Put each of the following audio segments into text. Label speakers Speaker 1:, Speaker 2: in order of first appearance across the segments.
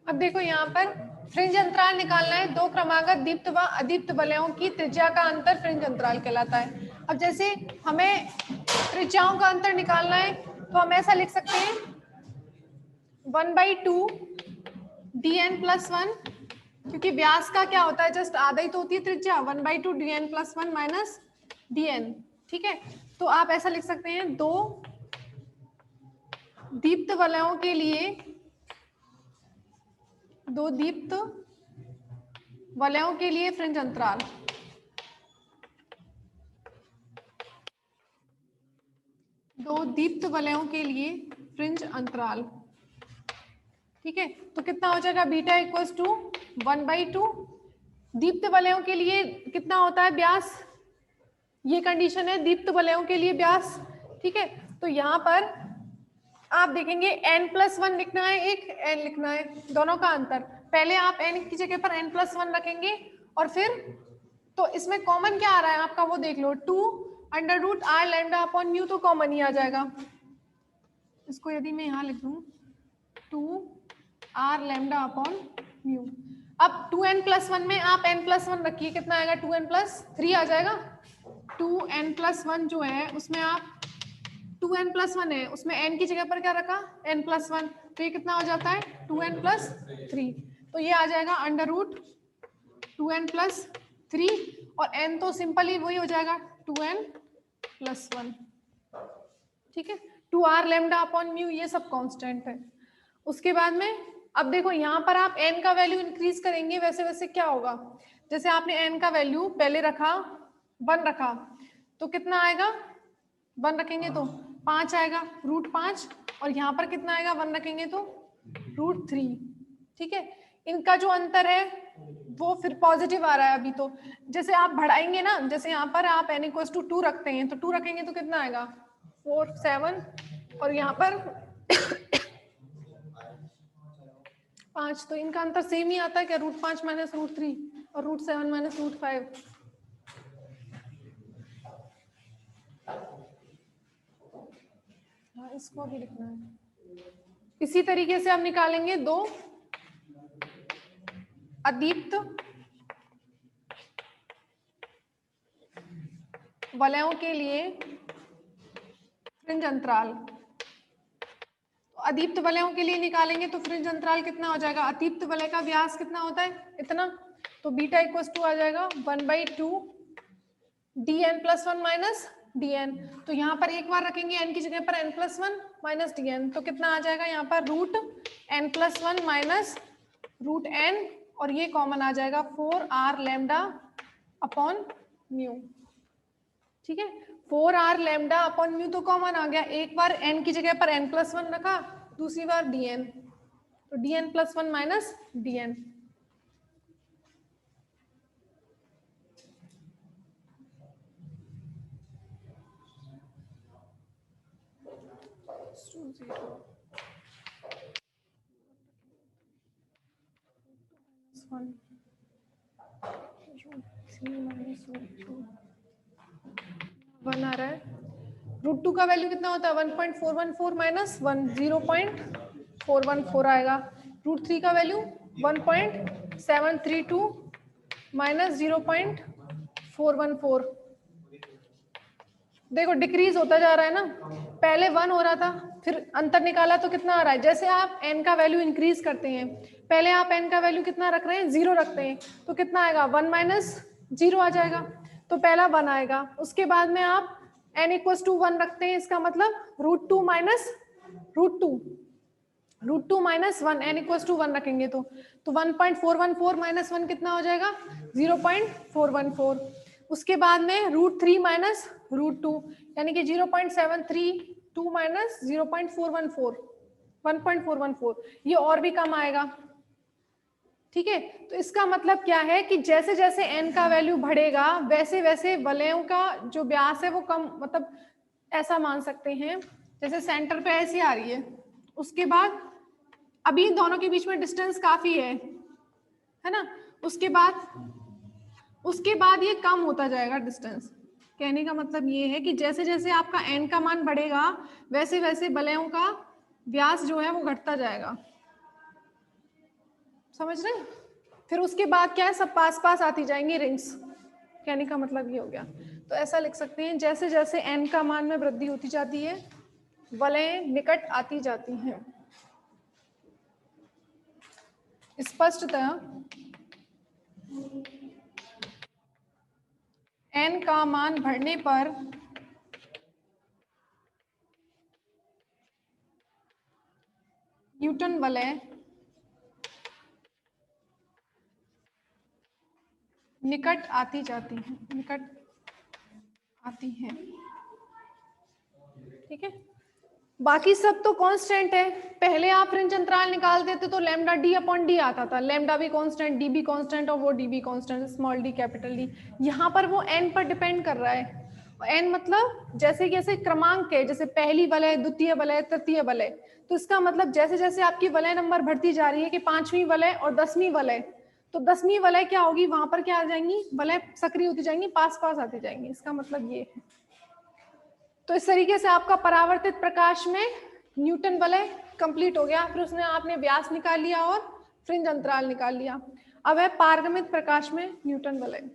Speaker 1: अब देखो यहाँ पर फ्रिंज अंतराल निकालना है, दो क्रमागत दीप्त व अदीप्त वलयों की त्रिज्या का अंतर फ्रिंज अंतराल कहलाता है। अब जैसे हमें त्रिज्याओं का अंतर निकालना है तो हम ऐसा लिख सकते हैं 1/2 dn + 1, क्योंकि व्यास का क्या होता है, जस्ट आधा ही तो होती है त्रिज्या, 1/2 dn + 1 माइनस dn। ठीक है, तो आप ऐसा लिख सकते हैं दो दीप्त वलयों के लिए, दो दीप्त वलयों के लिए फ्रिंज अंतराल, दो दीप्त वलयों के लिए फ्रिंज अंतराल। ठीक है, तो कितना हो जाएगा, बीटा इक्वल्स टू 1/2। दीप्त वलयों के लिए कितना होता है व्यास, ये कंडीशन है दीप्त वलयों के लिए व्यास। ठीक है, तो यहाँ पर आप देखेंगे n+1 लिखना है, एक n लिखना है, दोनों का अंतर। पहले आप n की जगह पर n+1 रखेंगे और फिर तो इसमें कॉमन क्या आ रहा है आपका वो देख लो, 2√r λ/μ तो कॉमन ही आ जाएगा। इसको यदि मैं यहाँ लिख दूँ 2r λ/μ। अब 2n+1 में आप n+1 रखिए, कितना आएगा, 2n+3 आ जाएगा। 2n+1 जो है उसमें आप 2n+1 है, उसमें n की जगह पर क्या रखा, n+1, तो ये कितना हो जाता है 2n+3, तो ये आ जाएगा √2n+3 और n तो सिंपल ही वही हो जाएगा 2n+1। ठीक है, 2r λ/μ ये सब कांस्टेंट है। उसके बाद में अब देखो यहाँ पर आप n का वैल्यू इंक्रीज करेंगे, वैसे वैसे क्या होगा, जैसे आपने n का वैल्यू पहले रखा 1 रखा तो कितना आएगा, 1 रखेंगे तो 5 आएगा, √5, और यहाँ पर कितना आएगा, 1 रखेंगे तो √3। ठीक है, इनका जो अंतर है वो फिर पॉजिटिव आ रहा है अभी। तो जैसे आप बढ़ाएंगे ना, जैसे यहाँ पर आप n = 2 रखते हैं तो 2 रखेंगे तो कितना आएगा 4 7, और यहाँ पर 5, तो इनका अंतर सेम ही आता है क्या, √5 - √3 और √7 - √5। हाँ, इसको भी लिखना है। इसी तरीके से हम निकालेंगे दो अदीप्त वलयों के लिए फ्रिंज अंतराल। तो अदीप्त वलयों के लिए निकालेंगे तो फ्रिंज अंतराल कितना हो जाएगा, अदीप्त वलय का व्यास कितना होता है, इतना, तो बीटा = आ जाएगा 1/2 dn + 1 माइनस dn। तो यहाँ पर एक बार रखेंगे n की जगह पर n+1 माइनस dn, तो कितना आ जाएगा यहाँ पर √n+1 माइनस √n, और ये कॉमन आ जाएगा 4r λ/μ। ठीक है, 4r λ/μ तो कॉमन आ गया, एक बार n की जगह पर n+1 रखा, दूसरी बार dn, तो dn + 1 माइनस dn। वन आ रहा है, √2 का वैल्यू कितना होता है 1.414 माइनस 1 0.414 आएगा। √3 का वैल्यू 1.732 माइनस 0.414। देखो डिक्रीज होता जा रहा है ना, पहले 1 हो रहा था, फिर अंतर निकाला तो कितना आ रहा है, जैसे आप n का वैल्यू इंक्रीज करते हैं, पहले आप n का वैल्यू कितना रख रहे हैं 0 रखते हैं, तो कितना आएगा 1 - 0 आ जाएगा, तो पहला 1 आएगा। उसके बाद में आप n = 1 रखते हैं, इसका मतलब √2 माइनस √2 माइनस 1, n = 1 रखेंगे तो 1.414 माइनस 1 कितना हो जाएगा 0.414। उसके बाद में √3 माइनस √2 यानी कि 0.732 माइनस 0.414 1.414, ये और भी कम आएगा। ठीक है, तो इसका मतलब क्या है कि जैसे जैसे n का वैल्यू बढ़ेगा वैसे वैसे वलयों का जो व्यास है वो कम, मतलब ऐसा मान सकते हैं जैसे सेंटर पे ऐसी आ रही है, उसके बाद अभी दोनों के बीच में डिस्टेंस काफी है ना, उसके बाद ये कम होता जाएगा डिस्टेंस। कहने का मतलब ये है कि जैसे जैसे आपका n का मान बढ़ेगा वैसे वैसे वलयों का व्यास जो है वो घटता जाएगा। समझ रहे हैं? फिर उसके बाद क्या है, सब पास पास आती जाएंगी रिंग्स। कहने का मतलब ये हो गया। तो ऐसा लिख सकते हैं, जैसे जैसे n का मान में वृद्धि होती जाती है वलयें निकट आती जाती हैं। स्पष्टतः n का मान बढ़ने पर न्यूटन वलय निकट आती जाती हैं, निकट आती हैं। ठीक है, बाकी सब तो कांस्टेंट है। पहले आप फ्रिंज अंतराल निकालते थे तो लैम्डा डी अपॉन डी आता था, लैम्डा भी कांस्टेंट, डी भी कांस्टेंट और वो डी भी constant, small D capital D. यहाँ पर वो एन पर डिपेंड कर रहा है। एन मतलब जैसे जैसे क्रमांक है, जैसे पहली वलय, द्वितीय वलय, तृतीय वलय, तो इसका मतलब जैसे जैसे आपकी वलय नंबर बढ़ती जा रही है कि 5वीं वलय और 10वीं वलय, तो 10वीं वलय क्या होगी, वहां पर क्या आ जाएंगी, वलय सक्रिय होती जाएंगी, पास पास आती जाएंगी। इसका मतलब ये है। तो इस तरीके से आपका परावर्तित प्रकाश में न्यूटन वलय कंप्लीट हो गया। फिर उसने आपने व्यास निकाल लिया और फ्रिंज अंतराल निकाल लिया। अब है पारगमित प्रकाश में न्यूटन वलय।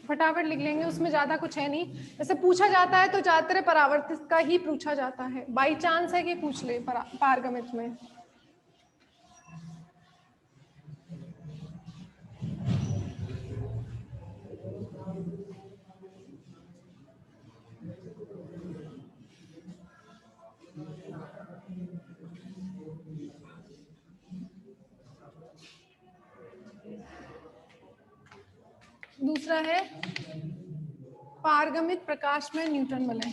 Speaker 1: फटाफट लिख लेंगे, उसमें ज्यादा कुछ है नहीं। जैसे पूछा जाता है तो ज्यादातर परावर्तित का ही पूछा जाता है, बाई चांस है कि पूछ ले पारगमित में। दूसरा है पारगमित प्रकाश में न्यूटन वलय।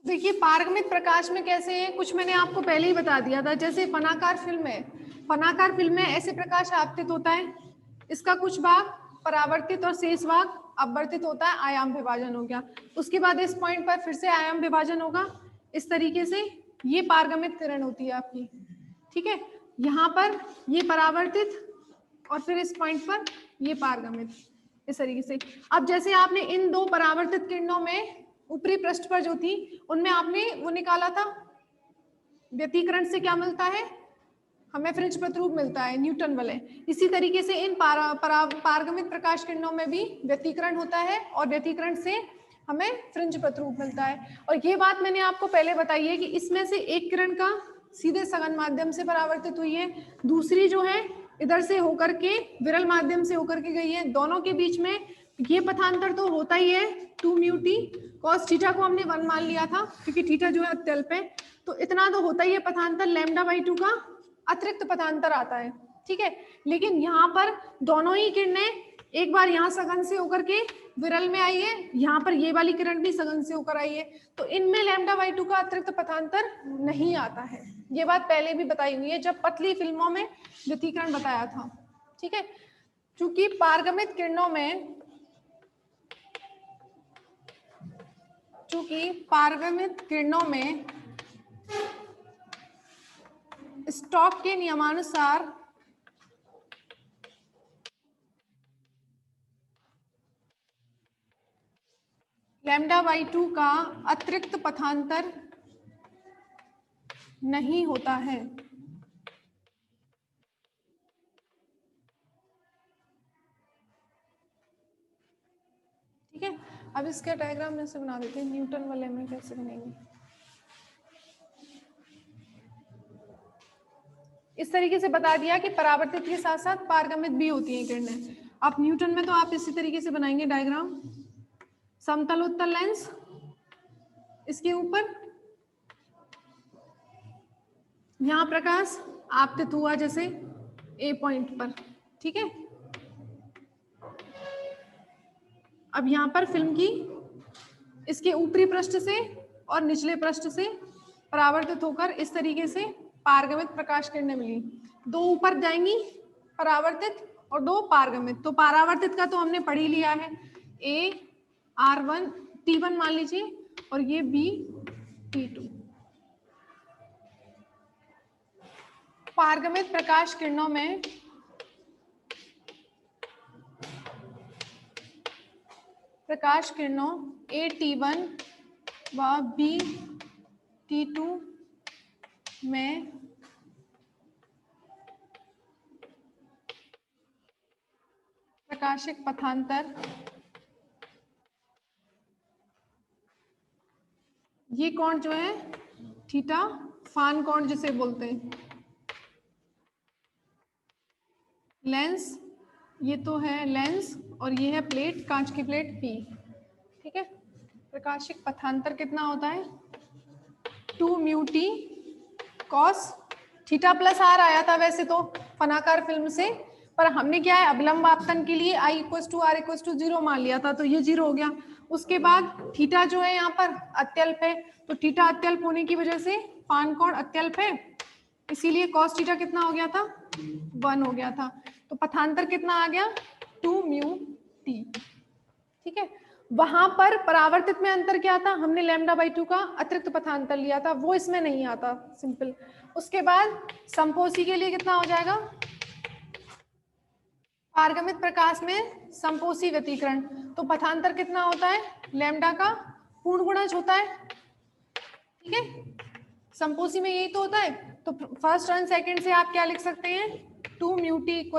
Speaker 1: देखिए पारगमित प्रकाश में कैसे है, कुछ मैंने आपको पहले ही बता दिया था। जैसे फनाकार फिल्म है, फनाकार फिल्म में ऐसे प्रकाश आपतित होता है, इसका कुछ भाग परावर्तित और शेष भाग अपवर्तित होता है, आयाम विभाजन हो गया। उसके बाद इस पॉइंट पर फिर से आयाम विभाजन होगा। इस तरीके से ये पारगमित किरण होती है आपकी। ठीक है, यहाँ पर ये परावर्तित और फिर इस पॉइंट पर ये पारगमित, इस तरीके से। अब जैसे आपने इन दो परावर्तित किरणों में ऊपरी पृष्ठ पर जो थी उनमें आपने वो निकाला था व्यतिकरण से क्या मिलता है, हमें फ्रिंज प्रतिरूप मिलता है न्यूटन वलय। इसी तरीके से इन पारगमित प्रकाश किरणों में भी व्यतिकरण होता है और व्यतिकरण से हमें फ्रिंज प्रतिरूप मिलता है। और ये बात मैंने आपको पहले बताई है कि इसमें से एक किरण का सीधे सघन माध्यम से परावर्तित हुई है, दूसरी जो है इधर से होकर के विरल माध्यम से होकर के गई है। दोनों के बीच में ये पथांतर तो होता ही है 2 म्यू टी, कॉस थीटा को हमने 1 मान लिया था क्योंकि थीटा जो है अत्यल्प है, तो इतना तो होता ही है पथांतर। लैम्डा बाई 2 का अतिरिक्त पथांतर आता है। ठीक है, लेकिन यहाँ पर दोनों ही किरणें एक बार यहाँ सघन से होकर के विरल में आई है, यहाँ पर ये वाली किरण भी सघन से होकर आई है, तो इनमें लैम्डा बाई 2 का अतिरिक्त पथांतर नहीं आता है। ये बात पहले भी बताई हुई है जब पतली फिल्मों में व्यतिकरण बताया था। ठीक है, चूंकि पारगमित किरणों में स्टोक के नियमानुसार लैम्डा बाई 2 का अतिरिक्त पथांतर नहीं होता है। ठीक है, अब इसका डायग्राम में से बना देते हैं, न्यूटन वलय में कैसे बनेंगे। इस तरीके से बता दिया कि परावर्तित के साथ साथ पारगमित भी होती हैं किरणें। आप न्यूटन में तो आप इसी तरीके से बनाएंगे डायग्राम, समतल उत्तल लेंस, इसके ऊपर यहाँ प्रकाश आपतित हुआ जैसे ए पॉइंट पर। ठीक है, अब यहाँ पर फिल्म की इसके ऊपरी पृष्ठ से और निचले पृष्ठ से परावर्तित होकर इस तरीके से पारगमित प्रकाश किरणें मिली। दो ऊपर जाएंगी परावर्तित और दो पारगमित। तो परावर्तित का तो हमने पढ़ ही लिया है, ए R1 T1 मान लीजिए और ये B T2। पारगमित प्रकाश किरणों में प्रकाश किरणों AT1 व BT2 में प्रकाशिक पथांतर, ये कोण जो है थीटा, फान कोण जिसे बोलते हैं, लेंस, ये तो है लेंस और ये है प्लेट, कांच की प्लेट P, ठीक है। प्रकाशिक पथांतर कितना होता है 2 mu t cos theta plus r आया था वैसे तो फनाकार फिल्म से, पर हमने क्या है अभिलंब आपतन के लिए I = R = 0 मान लिया था, तो ये 0 हो गया। उसके बाद थीटा जो है यहाँ पर अत्यल्प है, तो थीटा अत्यल्प होने की वजह से फान कोण अत्यल्प है, इसीलिए कॉस थीटा कितना हो गया था 1 हो गया था। तो पथांतर कितना आ गया 2 म्यू टी, ठीक है। वहां पर परावर्तित में अंतर क्या था, हमने λ/2 का अतिरिक्त पथांतर लिया था, वो इसमें नहीं आता, सिंपल। उसके बाद संपोषी के लिए कितना हो जाएगा, पारगमित प्रकाश में संपोषी व्यतिकरण, तो पथांतर कितना होता है लैम्डा का पूर्ण गुणज होता है, ठीक है। संपोषी में यही तो होता है, तो फर्स्ट और सेकंड से आप क्या लिख सकते हैं 2 म्यू टी =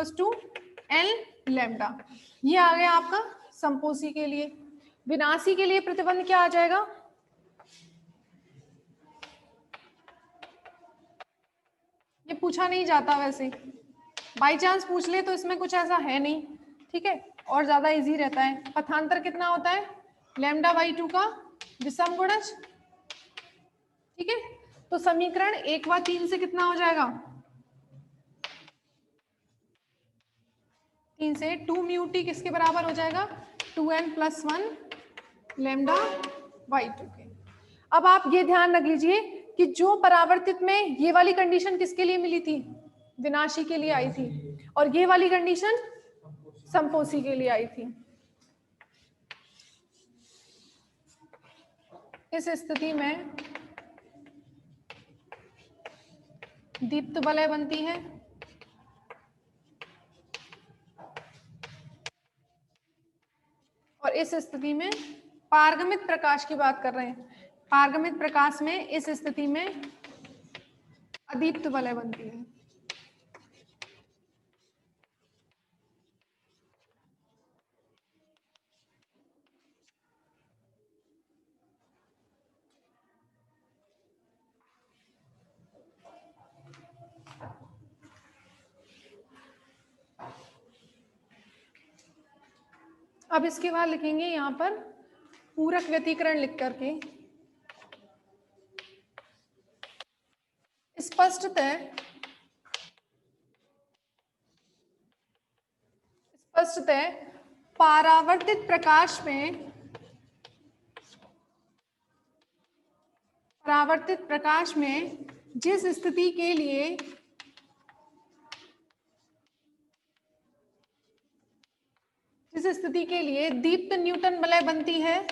Speaker 1: L लैम्डा, ये आ गया आपका संपोषी के लिए। विनाशी के लिए प्रतिबंध क्या आ जाएगा, ये पूछा नहीं जाता वैसे, बाई चांस पूछ ले तो इसमें कुछ ऐसा है नहीं, ठीक है, और ज्यादा इजी रहता है। पथांतर कितना होता है λ/2 का विषम गुणज, ठीक है। तो समीकरण 1 व 3 से कितना हो जाएगा 3 से 2 म्यू टी किसके बराबर हो जाएगा 2n + 1 λ/2 के। अब आप ये ध्यान रख लीजिए कि जो परावर्तित में ये वाली कंडीशन किसके लिए मिली थी, विनाशी के लिए आई थी, और ये वाली कंडीशन संपोषी के लिए आई थी। इस स्थिति में दीप्त वलय बनती है और इस स्थिति में पारगमित प्रकाश की बात कर रहे हैं, पारगमित प्रकाश में इस स्थिति में अदीप्त वलय बनती है। अब इसके बाद लिखेंगे यहाँ पर पूरक व्यतिकरण लिख करके, स्पष्टतः परावर्तित प्रकाश में जिस स्थिति के लिए दीप्त न्यूटन वलय बनती है,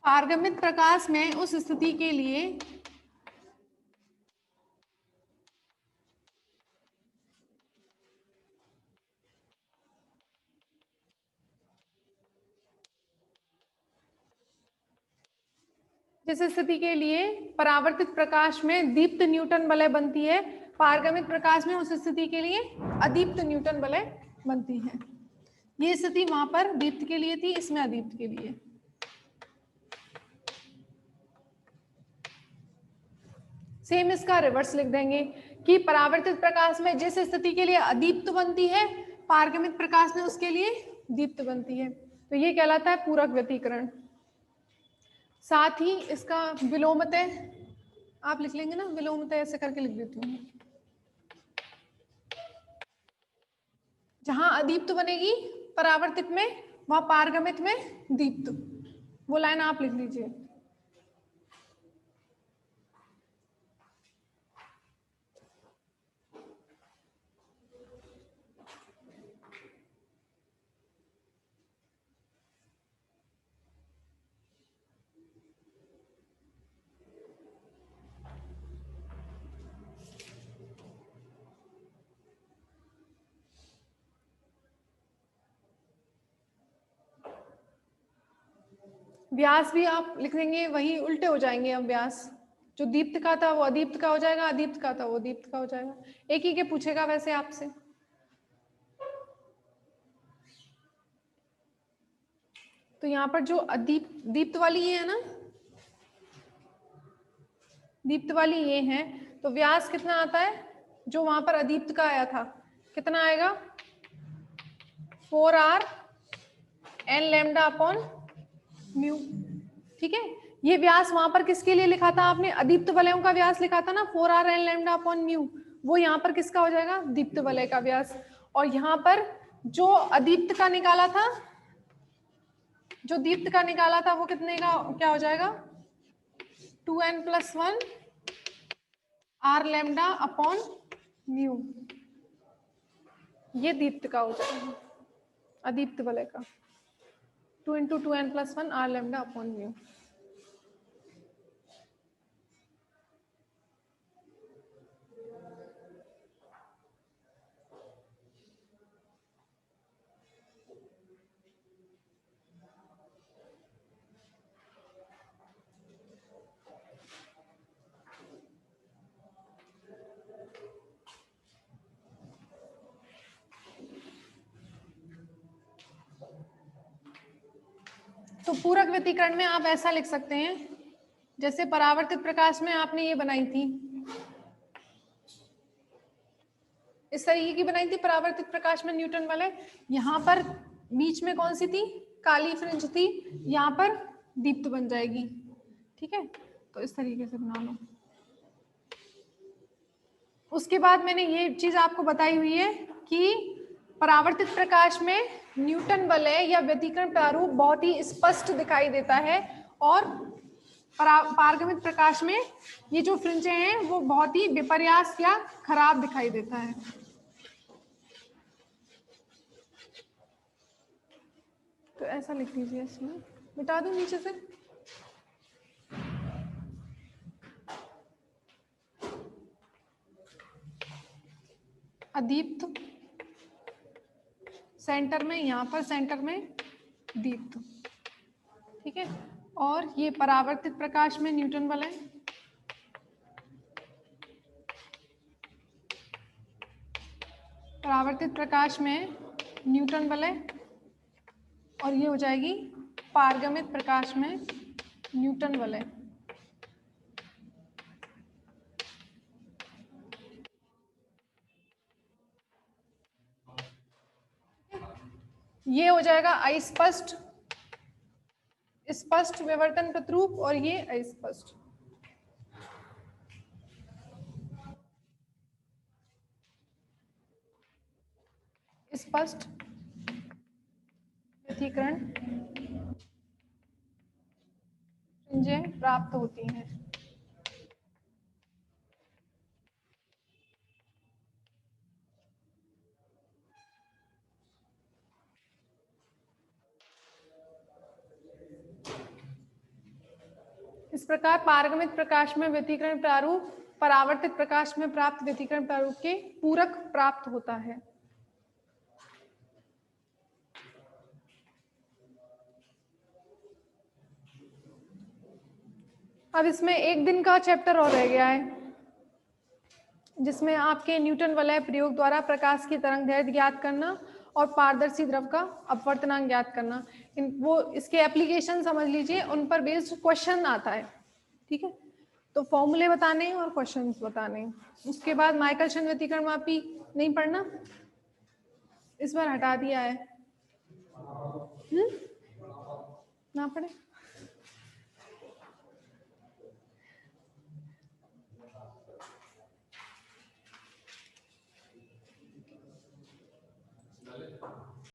Speaker 1: पारगमित प्रकाश में उस स्थिति के लिए जिस स्थिति के लिए परावर्तित प्रकाश में दीप्त न्यूटन वलय बनती है, पारगमित प्रकाश में उस स्थिति के लिए अदीप्त न्यूटन वलय बनती है। ये स्थिति वहां पर दीप्त के लिए थी, इसमें अदीप्त के लिए। सेम इसका रिवर्स लिख देंगे कि परावर्तित प्रकाश में जिस स्थिति के लिए अदीप्त बनती है, पारगमित प्रकाश में उसके लिए दीप्त बनती है, तो ये कहलाता है पूरक व्यतिकरण। साथ ही इसका विलोमतः आप लिख लेंगे ना, विलोमतः ऐसे करके लिख देती हूँ, जहां अदीप्त बनेगी परावर्तित में वहां पारगमित में दीप्त, वो लाइन आप लिख लीजिए। व्यास भी आप लिख देंगे, वही उल्टे हो जाएंगे। अब व्यास जो दीप्त का था वो अदीप्त का हो जाएगा, अदीप्त का था वो दीप्त का हो जाएगा। एक ही के पूछेगा वैसे आपसे। तो यहाँ पर जो दीप्त वाली ये है ना, दीप्त वाली ये है, तो व्यास कितना आता है जो वहां पर अदीप्त का आया था, कितना आएगा 4r n lambda upon mu. ठीक है, ये व्यास वहां पर किसके लिए लिखा था आपने, अदीप्त वलयों का व्यास लिखा था ना 4r n lambda upon mu, वो यहाँ पर किसका हो जाएगा, दीप्त वलय का व्यास। और यहाँ पर जो अदीप्त का निकाला था, जो दीप्त का निकाला था वो कितने का क्या हो जाएगा 2n+1 r lambda upon mu, ये दीप्त का हो जाएगा, अदीप्त वलय का 2 × 2n+1 r lambda upon mu. तो पूरक व्यतिकरण में आप ऐसा लिख सकते हैं, जैसे परावर्तित प्रकाश में आपने ये बनाई थी, इस तरीके की बनाई थी परावर्तित प्रकाश में न्यूटन वाले, यहाँ पर बीच में कौन सी थी, काली फ्रिंज थी, यहाँ पर दीप्त बन जाएगी। ठीक है, तो इस तरीके से बना लो। उसके बाद मैंने ये चीज आपको बताई हुई है कि परावर्तित प्रकाश में न्यूटन वलय या व्यतिकरण प्रारूप बहुत ही स्पष्ट दिखाई देता है, और पारगमित प्रकाश में ये जो फ्रिंजें हैं वो बहुत ही विपर्यास या खराब दिखाई देता है। तो ऐसा लिख लीजिए, इसमें मिटा दूं नीचे से। अदीप्त सेंटर में, यहाँ पर सेंटर में दीप्त। ठीक है, और ये परावर्तित प्रकाश में न्यूटन वलय, परावर्तित प्रकाश में न्यूटन वलय, और ये हो जाएगी पारगमित प्रकाश में न्यूटन वलय। ये हो जाएगा अस्पष्ट, स्पष्ट विवर्तन प्रतिरूप, और ये अस्पष्ट। स्पष्ट व्यतिकरण फ्रिंजें प्राप्त होती हैं। इस प्रकार पारगमित प्रकाश में व्यतिकरण प्रारूप परावर्तित प्रकाश में प्राप्त व्यतिकरण प्रारूप के पूरक प्राप्त होता है। अब इसमें एक दिन का चैप्टर और रह गया है, जिसमें आपके न्यूटन वलय प्रयोग द्वारा प्रकाश की तरंगदैर्घ्य ज्ञात करना और पारदर्शी द्रव का अपवर्तनांक ज्ञात करना। वो इसके एप्लीकेशन समझ लीजिए, उन पर बेस्ड क्वेश्चन आता है। ठीक है, तो फॉर्मूले बताने और क्वेश्चंस बताने। उसके बाद माइकलसन व्यतिकरण मापी नहीं पढ़ना, इस बार हटा दिया है। ना पढ़े।